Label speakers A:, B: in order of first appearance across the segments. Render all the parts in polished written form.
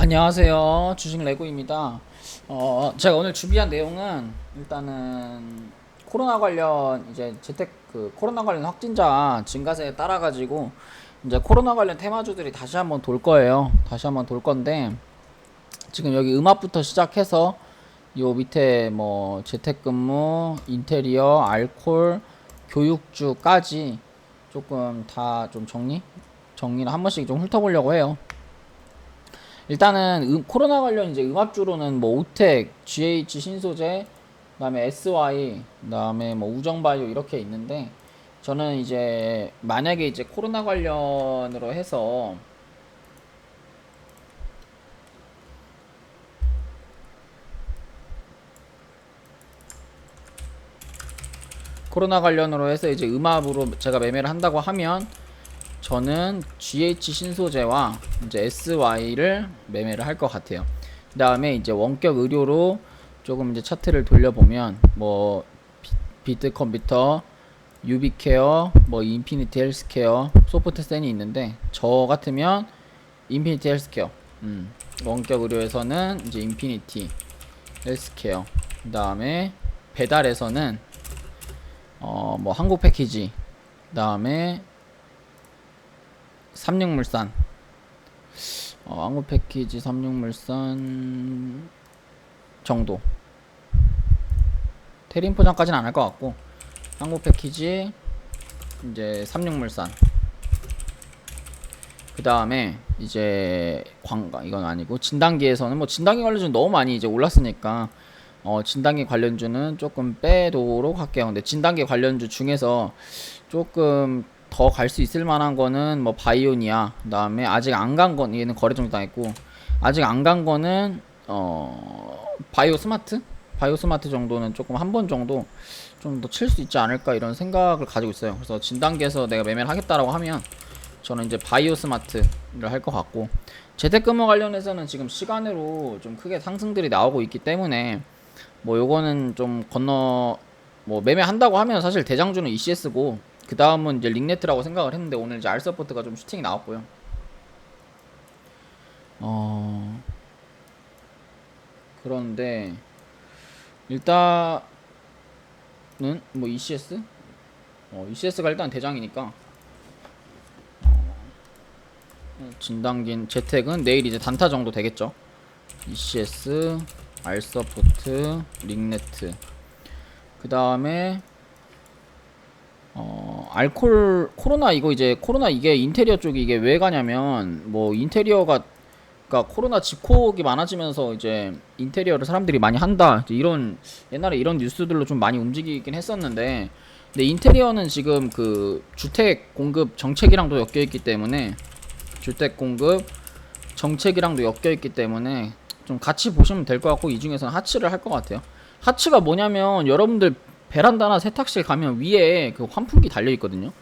A: 안녕하세요. 주식 레고입니다. 제가 오늘 준비한 내용은 일단은 코로나 관련 이제 재택 코로나 관련 확진자 증가세에 따라 가지고 이제 코로나 관련 테마주들이 다시 한번 돌 거예요. 다시 한번 돌 건데 지금 여기 음압부터 시작해서 요 밑에 뭐 재택근무, 인테리어, 알콜, 교육주까지 조금 다 좀 정리를 한 번씩 좀 훑어보려고 해요. 일단은 코로나 관련 이제 음압주로는 뭐 오텍, GH 신소재, 그다음에 SY, 그다음에 뭐 우정바이오 이렇게 있는데 저는 이제 만약에 이제 코로나 관련으로 해서 이제 음압으로 제가 매매를 한다고 하면 저는 GH 신소재와 이제 SY를 매매를 할 것 같아요. 그 다음에 이제 원격 의료로 조금 이제 차트를 돌려보면 뭐 비트 컴퓨터, 유비케어, 뭐 인피니티 헬스케어, 소프트센이 있는데 저 같으면 인피니티 헬스케어, 원격 의료에서는 이제 인피니티 헬스케어, 그 다음에 배달에서는 뭐 한국 패키지, 그 다음에 삼육물산, 한국 패키지 삼육물산 정도. 테린 포장까지는 안 할 것 같고 한국 패키지 이제 삼육물산. 그 다음에 이제 광가 이건 아니고 진단기에서는 뭐 진단기 관련주는 너무 많이 이제 올랐으니까 진단기 관련주는 조금 빼도록 할게요. 근데 진단기 관련주 중에서 조금 더 갈 수 있을 만한 거는 뭐 바이오니아, 그다음에 아직 안 간 건 얘는 거래 정지 당했고 아직 안 간 거는 바이오 스마트? 바이오 스마트 정도는 조금 한 번 정도 좀 더 칠 수 있지 않을까 이런 생각을 가지고 있어요. 그래서 진단기에서 내가 매매를 하겠다라고 하면 저는 이제 바이오 스마트를 할 것 같고 재택근무 관련해서는 지금 시간으로 좀 크게 상승들이 나오고 있기 때문에 뭐 요거는 좀 건너 뭐 매매한다고 하면 사실 대장주는 ECS고 그 다음은 이제 링네트라고 생각을 했는데 오늘 이제 알서포트가 좀 슈팅이 나왔고요. 어 그런데 일단은 뭐 ECS ECS가 일단 대장이니까 진단긴 재택은 내일 이제 단타 정도 되겠죠. ECS, 알서포트, 링네트. 그 다음에 알콜 코로나 이거 이제 코로나 이게 인테리어 쪽이 이게 왜 가냐면 뭐 인테리어가 그러니까 코로나 집콕이 많아지면서 이제 인테리어를 사람들이 많이 한다 이런 옛날에 이런 뉴스들로 좀 많이 움직이긴 했었는데 근데 인테리어는 지금 그 주택 공급 정책이랑도 엮여 있기 때문에 주택 공급 정책이랑도 엮여 있기 때문에 좀 같이 보시면 될 것 같고 이 중에서는 하츠를 할 것 같아요. 하츠가 뭐냐면 여러분들 베란다나 세탁실 가면 위에 그 환풍기 달려 있거든요.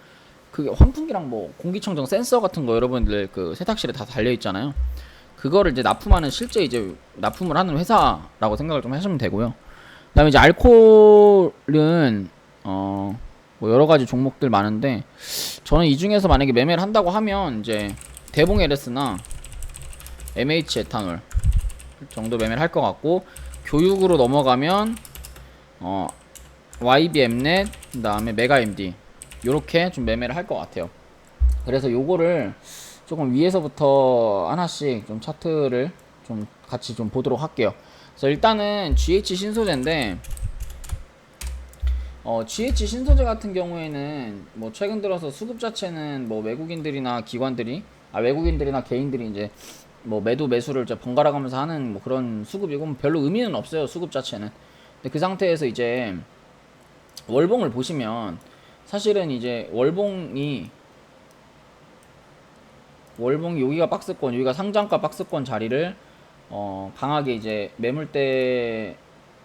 A: 그게 환풍기랑 뭐 공기청정 센서 같은 거 여러분들 그 세탁실에 다 달려 있잖아요. 그거를 이제 납품하는 실제 이제 납품을 하는 회사라고 생각을 좀 하시면 되고요. 그다음에 이제 알코올은 뭐 여러 가지 종목들 많은데 저는 이 중에서 만약에 매매를 한다고 하면 이제 대봉 LS나 MH 에탄올 정도 매매를 할 것 같고 교육으로 넘어가면 YBM넷 그다음에 메가MD 요렇게 좀 매매를 할 것 같아요. 그래서 요거를 조금 위에서부터 하나씩 좀 차트를 좀 같이 좀 보도록 할게요. 그래서 일단은 GH 신소재인데 GH 신소재 같은 경우에는 뭐 최근 들어서 수급 자체는 뭐 외국인들이나 개인들이 이제 뭐 매도 매수를 이제 번갈아 가면서 하는 뭐 그런 수급이고 뭐 별로 의미는 없어요. 수급 자체는. 근데 그 상태에서 이제 월봉을 보시면 사실은 이제 월봉이 여기가 박스권, 여기가 상장가 박스권 자리를 강하게 이제 매물대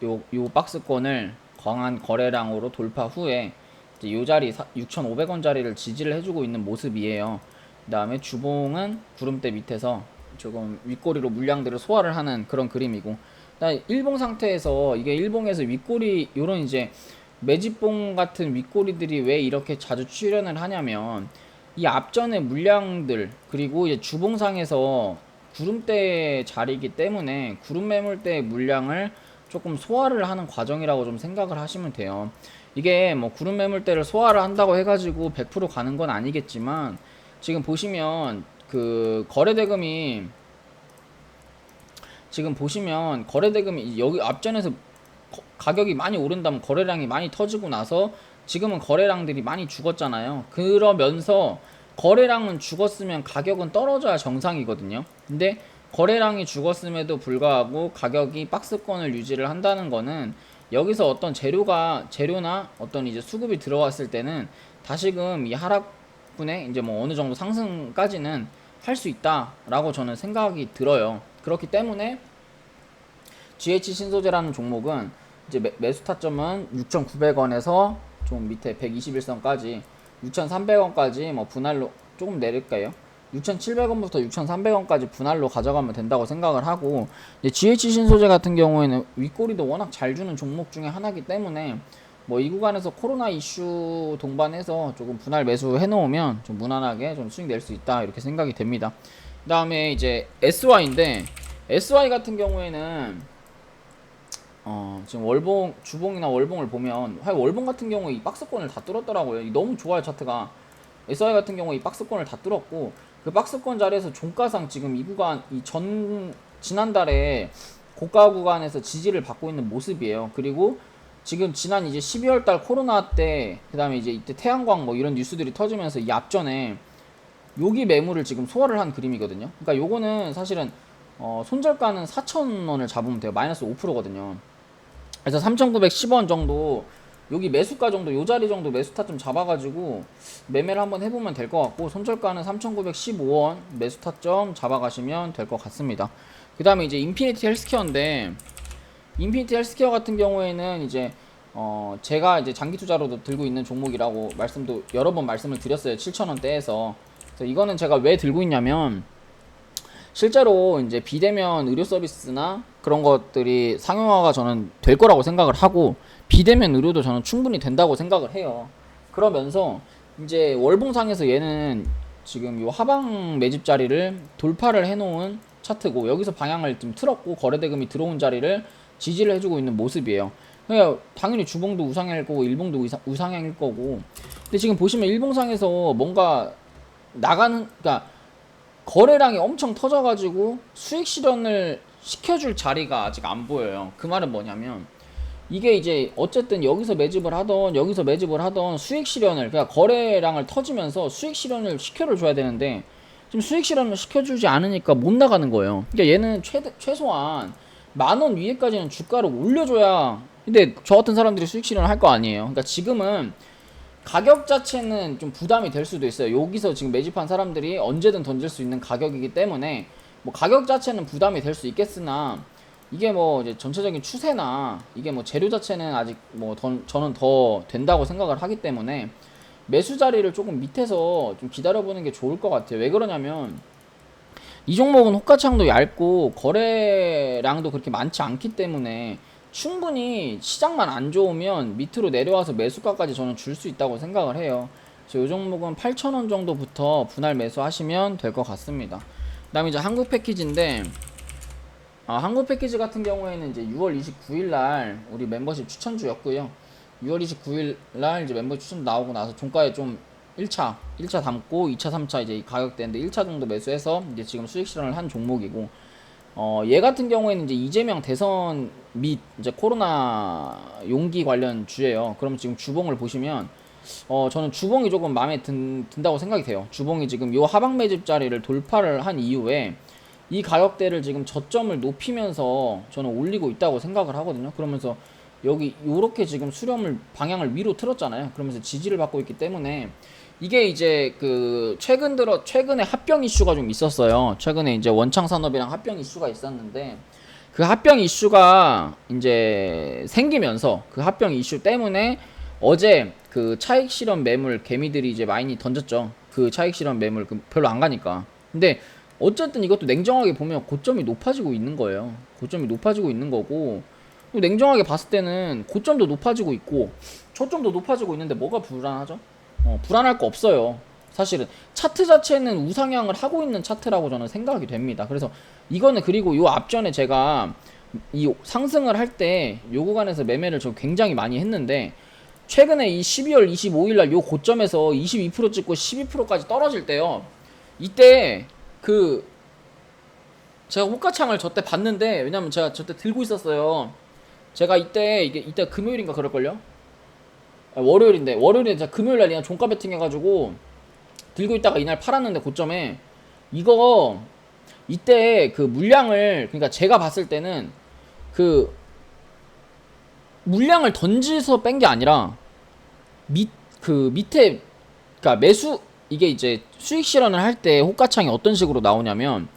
A: 요 박스권을 강한 거래량으로 돌파 후에 이제 요 자리 6,500원 자리를 지지를 해주고 있는 모습이에요. 그 다음에 주봉은 구름대 밑에서 조금 윗꼬리로 물량들을 소화를 하는 그런 그림이고, 일봉 상태에서 이게 일봉에서 윗꼬리 요런 이제 매집봉 같은 윗꼬리들이 왜 이렇게 자주 출현을 하냐면 이 앞전에 물량들 그리고 이제 주봉상에서 구름대 자리이기 때문에 구름 매물대의 물량을 조금 소화를 하는 과정이라고 좀 생각을 하시면 돼요. 이게 뭐 구름 매물대를 소화를 한다고 해가지고 100% 가는 건 아니겠지만, 지금 보시면 그 거래대금이 여기 앞전에서 가격이 많이 오른다면 거래량이 많이 터지고 나서 지금은 거래량들이 많이 죽었잖아요. 그러면서 거래량은 죽었으면 가격은 떨어져야 정상이거든요. 근데 거래량이 죽었음에도 불구하고 가격이 박스권을 유지를 한다는 거는, 여기서 어떤 재료나 어떤 이제 수급이 들어왔을 때는 다시금 이 하락분에 이제 뭐 어느 정도 상승까지는 할 수 있다라고 저는 생각이 들어요. 그렇기 때문에 GH 신소재라는 종목은 이제 매수 타점은 6,900원에서 좀 밑에 121선까지 6,300원까지 뭐 분할로 조금 내릴까요? 6,700원부터 6,300원까지 분할로 가져가면 된다고 생각을 하고, GH 신소재 같은 경우에는 윗꼬리도 워낙 잘 주는 종목 중에 하나이기 때문에 뭐 이 구간에서 코로나 이슈 동반해서 조금 분할 매수 해놓으면 좀 무난하게 좀 수익 낼 수 있다, 이렇게 생각이 됩니다. 그 다음에 이제 SY인데, SY 같은 경우에는 지금 주봉이나 월봉을 보면 월봉 같은 경우에 이 박스권을 다 뚫었더라고요. 너무 좋아요, 차트가. SY 같은 경우에 이 박스권을 다 뚫었고, 그 박스권 자리에서 종가상 지금 이 구간, 지난달에 고가 구간에서 지지를 받고 있는 모습이에요. 그리고 지금 지난 이제 12월달 코로나 때, 그 다음에 이제 이때 태양광 뭐 이런 뉴스들이 터지면서 이 앞전에 여기 매물을 지금 소화를 한 그림이거든요. 그러니까 요거는 사실은 손절가는 4,000원을 잡으면 돼요. 마이너스 5%거든요. 그래서 3,910원 정도, 여기 매수가 정도, 요 자리 정도 매수 타점 잡아가지고 매매를 한번 해보면 될 것 같고, 손절가는 3,915원 매수 타점 잡아가시면 될 것 같습니다. 그 다음에 이제 인피니티 헬스케어인데, 인피니티 헬스케어 같은 경우에는 이제 제가 이제 장기 투자로도 들고 있는 종목이라고 여러 번 말씀을 드렸어요. 7,000원대에서. 그래서 이거는 제가 왜 들고 있냐면, 실제로 이제 비대면 의료 서비스나 그런 것들이 상용화가 저는 될 거라고 생각을 하고, 비대면 의료도 저는 충분히 된다고 생각을 해요. 그러면서 이제 월봉상에서 얘는 지금 요 하방 매집 자리를 돌파를 해놓은 차트고, 여기서 방향을 좀 틀었고 거래대금이 들어온 자리를 지지를 해주고 있는 모습이에요. 그러니까 당연히 주봉도 우상향일 거고 일봉도 우상향일 거고, 근데 지금 보시면 일봉상에서 뭔가 그러니까 거래량이 엄청 터져가지고 수익 실현을 시켜줄 자리가 아직 안 보여요. 그 말은 뭐냐면, 이게 이제 어쨌든 여기서 매집을 하던 수익 실현을, 그러니까 거래량을 터지면서 수익 실현을 시켜줘야 되는데, 지금 수익 실현을 시켜주지 않으니까 못 나가는 거예요. 그러니까 얘는 최소한 10,000원 위에까지는 주가를 올려줘야, 근데 저 같은 사람들이 수익 실현을 할 거 아니에요. 그러니까 지금은 가격 자체는 좀 부담이 될 수도 있어요. 여기서 지금 매집한 사람들이 언제든 던질 수 있는 가격이기 때문에 뭐 가격 자체는 부담이 될 수 있겠으나, 이게 뭐 이제 전체적인 추세나 이게 뭐 재료 자체는 아직 뭐 저는 더 된다고 생각을 하기 때문에 매수 자리를 조금 밑에서 좀 기다려보는 게 좋을 것 같아요. 왜 그러냐면, 이 종목은 호가창도 얇고 거래량도 그렇게 많지 않기 때문에 충분히 시장만 안 좋으면 밑으로 내려와서 매수가까지 저는 줄 수 있다고 생각을 해요. 그래서 이 종목은 8,000원 정도부터 분할 매수하시면 될 것 같습니다. 그 다음에 이제 한국 패키지인데, 한국 패키지 같은 경우에는 이제 6월 29일 날 우리 멤버십 추천주였고요. 6월 29일 날 이제 멤버십 추천 나오고 나서 종가에 좀 1차 담고 2차, 3차 이제 가격대인데 1차 정도 매수해서 이제 지금 수익 실현을 한 종목이고, 얘 같은 경우에는 이제 이재명 대선 및 이제 코로나 용기 관련 주예요. 그럼 지금 주봉을 보시면 저는 주봉이 조금 마음에 든다고 생각이 돼요. 주봉이 지금 요 하방 매집 자리를 돌파를 한 이후에 이 가격대를 지금 저점을 높이면서 저는 올리고 있다고 생각을 하거든요. 그러면서 여기 요렇게 지금 수렴을 방향을 위로 틀었잖아요. 그러면서 지지를 받고 있기 때문에, 이게 이제 그 최근에 합병 이슈가 좀 있었어요. 최근에 이제 원창산업이랑 합병 이슈가 있었는데, 그 합병 이슈가 이제 생기면서 그 합병 이슈 때문에 어제 그 차익 실현 매물 개미들이 이제 많이 던졌죠. 그 차익 실현 매물 별로 안 가니까. 근데 어쨌든 이것도 냉정하게 보면 고점이 높아지고 있는 거예요. 고점이 높아지고 있는 거고, 냉정하게 봤을 때는 고점도 높아지고 있고 초점도 높아지고 있는데 뭐가 불안하죠? 불안할 거 없어요. 사실은 차트 자체는 우상향을 하고 있는 차트라고 저는 생각이 됩니다. 그래서 이거는, 그리고 요 앞전에 제가 이 상승을 할 때 요 구간에서 매매를 저 굉장히 많이 했는데, 최근에 이 12월 25일 날 요 고점에서 22% 찍고 12%까지 떨어질 때요, 이때 그 제가 호가창을 저때 봤는데, 왜냐면 제가 저때 들고 있었어요. 제가 이때 금요일인가 그럴걸요? 월요일에 제가 금요일날 그냥 종가 베팅 해가지고 들고 있다가 이날 팔았는데, 고점에 이거 이때 그 물량을, 그러니까 제가 봤을 때는 그 물량을 던지서 뺀 게 아니라 그 밑에, 그러니까 이게 이제 수익 실현을 할 때 호가창이 어떤 식으로 나오냐면,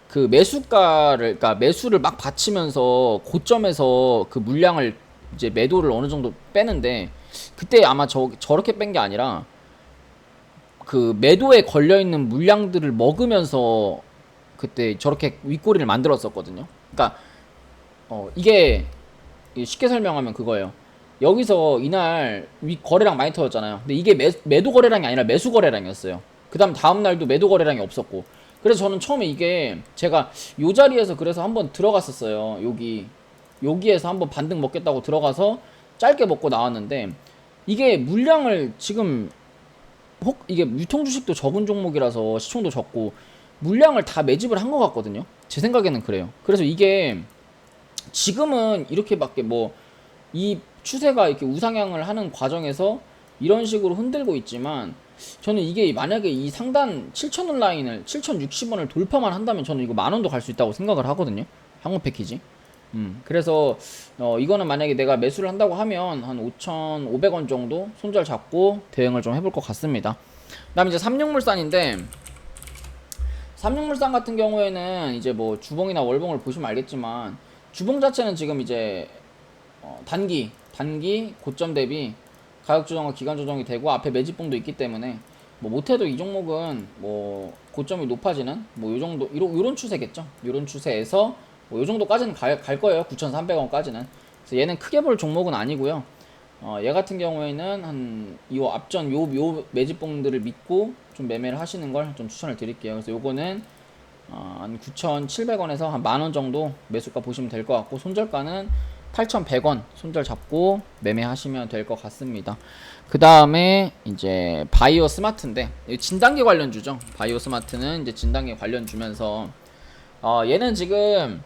A: 그 매수가를, 그러니까 매수를 막 받치면서 고점에서 그 물량을 이제 매도를 어느 정도 빼는데, 그때 아마 저렇게 뺀 게 아니라 그 매도에 걸려 있는 물량들을 먹으면서 그때 저렇게 윗꼬리를 만들었었거든요. 그러니까 이게 쉽게 설명하면 그거예요. 여기서 이날 거래량 많이 터졌잖아요. 근데 이게 매도 거래량이 아니라 매수 거래량이었어요. 그 다음 날도 매도 거래량이 없었고. 그래서 저는 처음에 이게 제가 요 자리에서 그래서 한번 들어갔었어요. 여기에서 한번 반등 먹겠다고 들어가서 짧게 먹고 나왔는데, 이게 물량을 지금 이게 유통주식도 적은 종목이라서 시총도 적고 물량을 다 매집을 한 것 같거든요. 제 생각에는 그래요. 그래서 이게 지금은 이렇게밖에 이 추세가 이렇게 우상향을 하는 과정에서 이런 식으로 흔들고 있지만, 저는 이게 만약에 이 상단 7,000원 라인을 7,060원을 돌파만 한다면 저는 이거 만원도 갈 수 있다고 생각을 하거든요. 항공 패키지. 그래서 이거는 만약에 내가 매수를 한다고 하면 한 5,500원 정도 손절 잡고 대응을 좀 해볼 것 같습니다. 그다음 이제 삼육물산인데, 삼육물산 같은 경우에는 이제 뭐 주봉이나 월봉을 보시면 알겠지만, 주봉 자체는 지금 이제 단기 고점 대비 가격 조정과 기간 조정이 되고 앞에 매집봉도 있기 때문에, 뭐 못해도 이 종목은 뭐 고점이 높아지는 뭐 요 정도, 요런 추세겠죠. 요런 추세에서 뭐 요 정도까지는 갈 거예요. 9,300원까지는. 그래서 얘는 크게 볼 종목은 아니고요. 얘 같은 경우에는 요 앞전 요 매집봉들을 믿고 좀 매매를 하시는 걸 좀 추천을 드릴게요. 그래서 요거는 한 9,700원에서 한 만원 정도 매수가 보시면 될 것 같고, 손절가는 8,100원 손절 잡고 매매하시면 될 것 같습니다. 그 다음에 이제 바이오 스마트인데, 진단기 관련주죠. 바이오 스마트는 이제 진단기 관련주면서 얘는 지금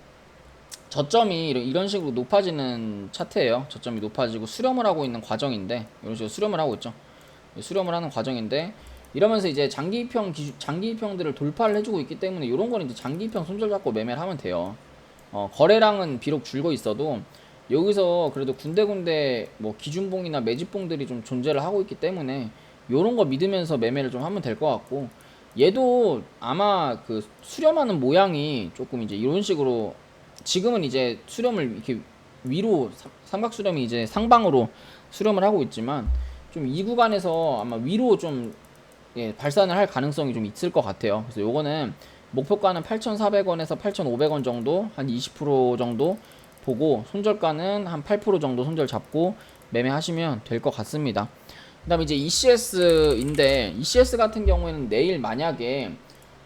A: 저점이 이런 식으로 높아지는 차트예요. 저점이 높아지고 수렴을 하고 있는 과정인데, 이런 식으로 수렴을 하고 있죠. 수렴을 하는 과정인데, 이러면서 이제 장기입형들을 돌파를 해주고 있기 때문에, 이런 거는 이제 장기입형 손절 잡고 매매를 하면 돼요. 거래량은 비록 줄고 있어도 여기서 그래도 군데군데 뭐 기준봉이나 매집봉들이 좀 존재를 하고 있기 때문에 요런 거 믿으면서 매매를 좀 하면 될 것 같고, 얘도 아마 그 수렴하는 모양이 조금 이제 이런 식으로, 지금은 이제 수렴을 이렇게 위로 삼각 수렴이 이제 상방으로 수렴을 하고 있지만, 좀 이 구간에서 아마 위로 좀 발산을 할 가능성이 좀 있을 것 같아요. 그래서 요거는 목표가는 8,400원에서 8,500원 정도, 한 20% 정도 보고, 손절가는 한 8% 정도 손절 잡고 매매하시면 될 것 같습니다. 그 다음에 이제 ECS인데, ECS 같은 경우에는 내일 만약에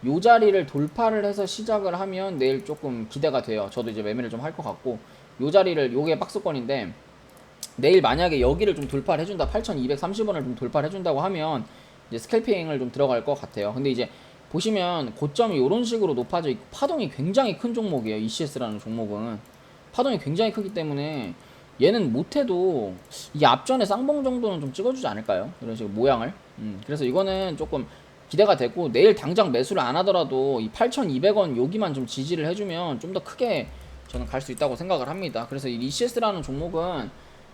A: 요 자리를 돌파를 해서 시작을 하면 내일 조금 기대가 돼요. 저도 이제 매매를 좀 할 것 같고, 요 자리를, 요게 박스권인데, 내일 만약에 여기를 좀 돌파를 해준다, 8,230원을 좀 돌파를 해준다고 하면 이제 스캘핑을 좀 들어갈 것 같아요. 근데 이제 보시면 고점이 이런 식으로 높아져 있고 파동이 굉장히 큰 종목이에요. ECS라는 종목은 파동이 굉장히 크기 때문에 얘는 못해도 이 앞전에 쌍봉 정도는 좀 찍어주지 않을까요? 이런 식으로 모양을. 그래서 이거는 조금 기대가 되고, 내일 당장 매수를 안 하더라도 이 8,200원 여기만 좀 지지를 해주면 좀 더 크게 저는 갈 수 있다고 생각을 합니다. 그래서 이 ECS라는 종목은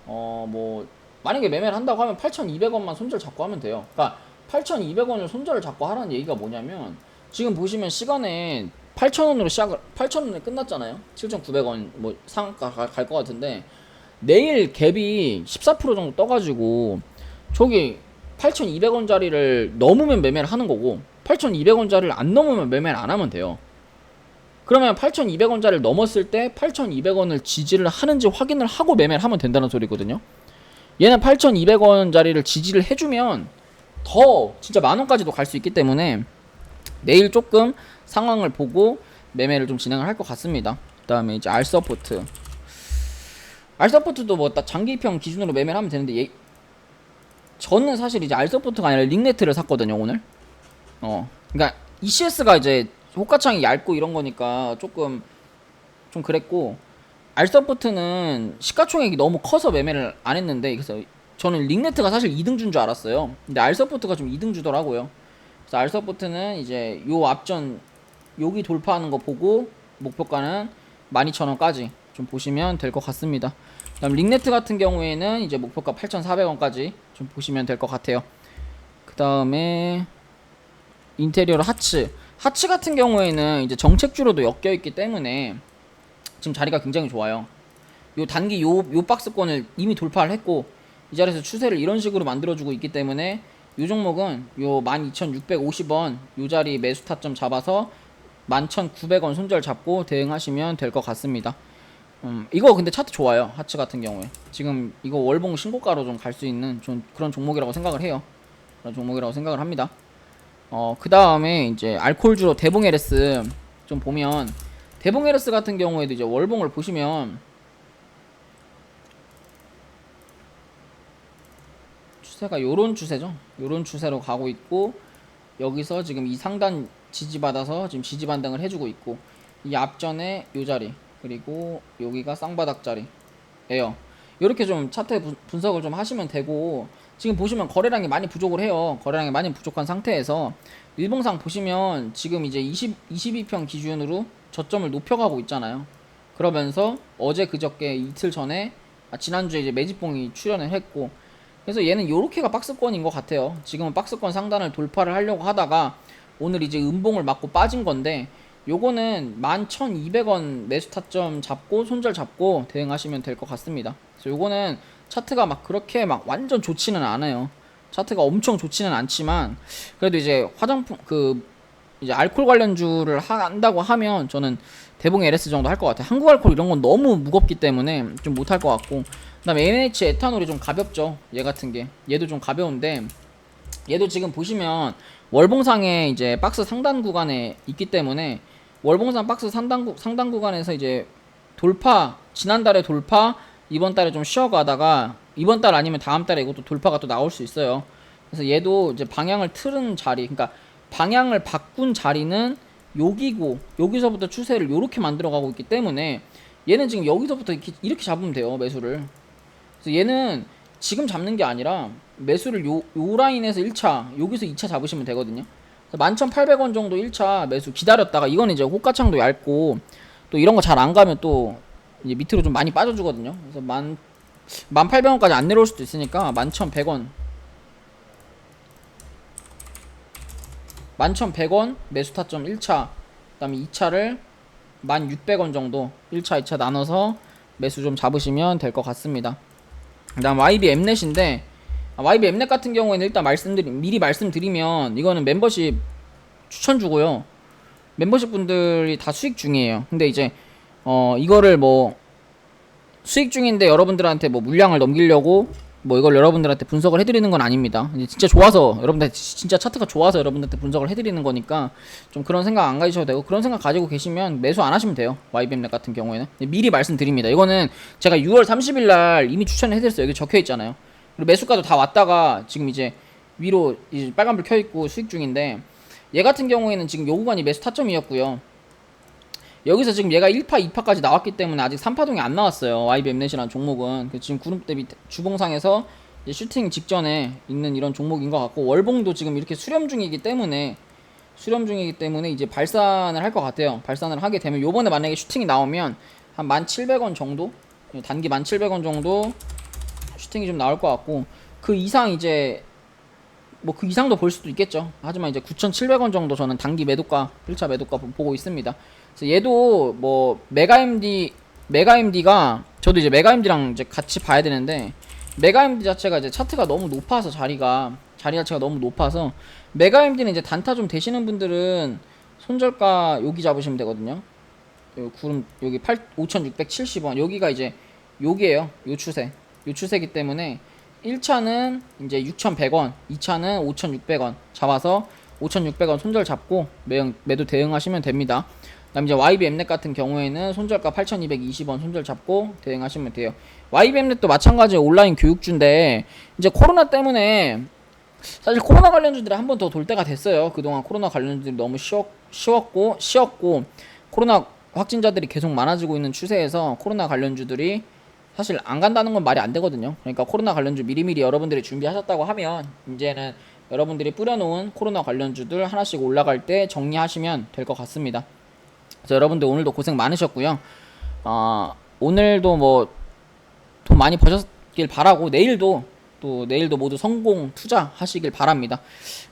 A: 뭐 만약에 매매를 한다고 하면 8,200원만 손절 잡고 하면 돼요. 그러니까 8,200원을 손절을 잡고 하라는 얘기가 뭐냐면, 지금 보시면 시간에 8,000원에 끝났잖아요. 7,900원 뭐 상한가 갈 것 같은데, 내일 갭이 14% 정도 떠가지고 저기 8,200원짜리를 넘으면 매매를 하는 거고, 8,200원짜리를 안 넘으면 매매를 안 하면 돼요. 그러면 8,200원짜리를 넘었을 때 8,200원을 지지를 하는지 확인을 하고 매매를 하면 된다는 소리거든요. 얘는 8,200원짜리를 지지를 해주면 더 진짜 10,000원까지도 갈 수 있기 때문에 내일 조금 상황을 보고 매매를 좀 진행을 할 것 같습니다. 그 다음에 이제 알서포트도 뭐 딱 장기평 기준으로 매매를 하면 되는데 저는 사실 이제 알서포트가 아니라 링네트를 샀거든요 오늘. 그러니까 ECS가 이제 호가창이 얇고 이런 거니까 조금 좀 그랬고, 알서포트는 시가총액이 너무 커서 매매를 안 했는데, 그래서 저는 링네트가 사실 2등주인 줄 알았어요. 근데 알서포트가 좀 2등주더라고요. 그래서 알서포트는 이제 요 앞전 여기 돌파하는 거 보고 목표가는 12,000원까지 좀 보시면 될 것 같습니다. 그다음 링네트 같은 경우에는 이제 목표가 8,400원까지 좀 보시면 될 것 같아요. 그 다음에 인테리어로 하츠 같은 경우에는 이제 정책주로도 엮여 있기 때문에 지금 자리가 굉장히 좋아요. 요 단기 요 박스권을 이미 돌파를 했고 이 자리에서 추세를 이런 식으로 만들어주고 있기 때문에 요 종목은 요 12,650원 요 자리 매수 타점 잡아서 11,900원 손절 잡고 대응하시면 될 것 같습니다. 이거 근데 차트 좋아요. 하츠 같은 경우에 지금 이거 월봉 신고가로 좀 갈 수 있는 좀 그런 종목이라고 생각을 해요. 그런 종목이라고 생각을 합니다. 그 다음에 이제 알콜주로 대봉 LS 좀 보면, 대봉 LS 같은 경우에도 이제 월봉을 보시면 추세가 요런 추세죠. 요런 추세로 가고 있고, 여기서 지금 이 상단 지지받아서 지금 지지 반등을 해주고 있고, 이 앞전에 요 자리 그리고 여기가 쌍바닥 자리예요. 이렇게 좀 차트 분석을 좀 하시면 되고, 지금 보시면 거래량이 많이 부족을 해요. 거래량이 많이 부족한 상태에서 일봉상 보시면 지금 이제 22평 기준으로 저점을 높여가고 있잖아요. 그러면서 어제 그저께 이틀 전에 지난주에 이제 매집봉이 출현을 했고, 그래서 얘는 요렇게가 박스권인 것 같아요. 지금은 박스권 상단을 돌파를 하려고 하다가 오늘 이제 음봉을 맞고 빠진 건데, 요거는 11,200원 매수 타점 잡고 손절 잡고 대응하시면 될 것 같습니다. 그래서 요거는 차트가 막 그렇게 막 완전 좋지는 않아요. 차트가 엄청 좋지는 않지만 그래도 이제 화장품 이제 알코올 관련주를 한다고 하면 저는 대봉 LS 정도 할 것 같아요. 한국 알코올 이런 건 너무 무겁기 때문에 좀 못할 것 같고, 그다음에 NH 에탄올이 좀 가볍죠. 얘 같은 게 얘도 좀 가벼운데, 얘도 지금 보시면 월봉상에 이제 박스 상단 구간에 있기 때문에 월봉상 박스 상단 구간에서 이제 돌파, 지난달에 돌파, 이번 달에 좀 쉬어가다가 이번 달 아니면 다음 달에 이것도 돌파가 또 나올 수 있어요. 그래서 얘도 이제 방향을 틀은 자리, 그러니까 방향을 바꾼 자리는 여기고, 여기서부터 추세를 요렇게 만들어가고 있기 때문에 얘는 지금 여기서부터 이렇게 잡으면 돼요, 매수를. 그래서 얘는 지금 잡는 게 아니라 매수를 요 라인에서 1차, 여기서 2차 잡으시면 되거든요. 11,800원 정도 1차 매수 기다렸다가, 이건 이제 호가창도 얇고 또 이런 거 잘 안 가면 또 이제 밑으로 좀 많이 빠져주거든요. 그래서 18,000원까지 안 내려올 수도 있으니까 11,100원 11,100원 매수 타점 1차, 그 다음에 2차를 1,600원 정도 1차 2차 나눠서 매수 좀 잡으시면 될 것 같습니다. 그 다음 YB 엠넷인데, YB 엠넷 같은 경우에는 일단 미리 말씀드리면 이거는 멤버십 추천주고요. 멤버십 분들이 다 수익 중이에요. 근데 이제 이거를 뭐 수익 중인데 여러분들한테 뭐 물량을 넘기려고 뭐 이걸 여러분들한테 분석을 해드리는 건 아닙니다. 이제 진짜 좋아서, 여러분들 진짜 차트가 좋아서 여러분들한테 분석을 해드리는 거니까 좀 그런 생각 안 가지셔도 되고, 그런 생각 가지고 계시면 매수 안 하시면 돼요. YBM랩 같은 경우에는 미리 말씀드립니다. 이거는 제가 6월 30일 날 이미 추천을 해드렸어요. 여기 적혀 있잖아요. 그리고 매수가도 다 왔다가 지금 이제 위로 이제 빨간불 켜 있고 수익 중인데, 얘 같은 경우에는 지금 요 구간이 매수 타점이었고요. 여기서 지금 얘가 1파, 2파까지 나왔기 때문에 아직 3파동이 안 나왔어요. YBM넷이라는 종목은. 지금 그룹 대비 주봉상에서 이제 슈팅 직전에 있는 이런 종목인 것 같고, 월봉도 지금 이렇게 수렴 중이기 때문에 이제 발산을 할 것 같아요. 발산을 하게 되면 요번에 만약에 슈팅이 나오면 한 1,700원 정도, 단기 1,700원 정도 슈팅이 좀 나올 것 같고, 그 이상 이제 뭐 그 이상도 볼 수도 있겠죠. 하지만 이제 9,700원 정도 저는 단기 매도가 1차 매도가 보고 있습니다. 그래서 얘도 뭐 메가MD가 저도 이제 메가MD랑 이제 같이 봐야 되는데, 메가MD 자체가 이제 차트가 너무 높아서 자리 자체가 너무 높아서, 메가MD는 이제 단타 좀 되시는 분들은 손절가 여기 잡으시면 되거든요. 여기 구름 여기 5,670원 여기가 이제 여기에요. 요 추세기 때문에 1차는 이제 6,100원, 2차는 5,600원 잡아서 5,600원 손절 잡고 매도 대응하시면 됩니다. 그다음 이제 YBM넷 같은 경우에는 손절가 8,220원 손절 잡고 대응하시면 돼요. YBM넷도 마찬가지 온라인 교육주인데 이제 코로나 때문에 사실 코로나 관련주들이 한 번 더 돌 때가 됐어요. 그동안 코로나 관련주들이 너무 쉬었고 코로나 확진자들이 계속 많아지고 있는 추세에서 코로나 관련주들이 사실 안 간다는 건 말이 안 되거든요. 그러니까 코로나 관련주 미리미리 여러분들이 준비하셨다고 하면 이제는 여러분들이 뿌려놓은 코로나 관련주들 하나씩 올라갈 때 정리하시면 될 것 같습니다. 그래서 여러분들 오늘도 고생 많으셨고요. 오늘도 뭐 돈 많이 버셨길 바라고 내일도 모두 성공 투자하시길 바랍니다.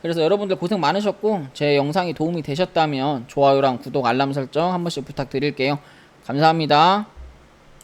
A: 그래서 여러분들 고생 많으셨고 제 영상이 도움이 되셨다면 좋아요랑 구독 알람 설정 한 번씩 부탁드릴게요. 감사합니다.